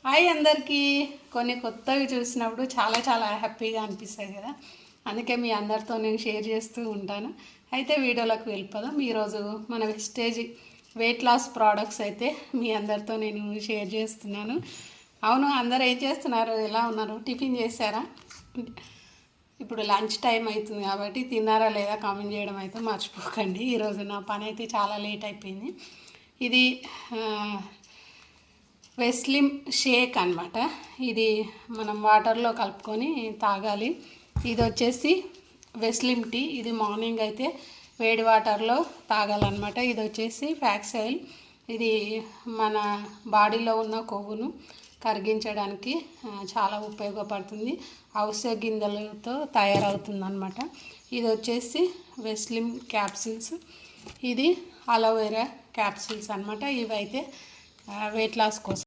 Hi అందరికీ. కొన్ని కొత్తవి చూసినప్పుడు చాలా చాలా హ్యాపీగా అనిపిస్తాయి కదా, అందుకే మీ అందరితో నేను షేర్ చేస్తూ ఉంటాను. అయితే వీడియోలోకి వెళ్ళిపోదాం. ఈరోజు మన వెస్టేజ్ వెయిట్ లాస్ ప్రోడక్ట్స్ అయితే మీ అందరితో నేను షేర్ చేస్తున్నాను. అవును, అందరు ఏం చేస్తున్నారు, ఎలా ఉన్నారు, టిఫిన్ చేశారా? ఇప్పుడు లంచ్ టైం అవుతుంది కాబట్టి తిన్నారా లేదా కామెంట్ చేయడం అయితే మర్చిపోకండి. ఈరోజు నా పని అయితే చాలా లేట్ అయిపోయింది. ఇది వెస్లిమ్ షేక్ అనమాట. ఇది మనం వాటర్లో కలుపుకొని తాగాలి. ఇది వచ్చేసి వెస్లిమ్ టీ. ఇది మార్నింగ్ అయితే వేడి వాటర్లో తాగాలన్నమాట. ఇది వచ్చేసి ఫ్యాక్స్ ఆయిల్. ఇది మన బాడీలో ఉన్న కొవ్వును కరిగించడానికి చాలా ఉపయోగపడుతుంది. ఔషధ గింజలతో తయారవుతుంది అనమాట. ఇది వచ్చేసి వెస్లిమ్ క్యాప్సిల్స్. ఇది అలోవెరా క్యాప్సిల్స్ అనమాట. ఇవైతే వెయిట్ లాస్ కోసం.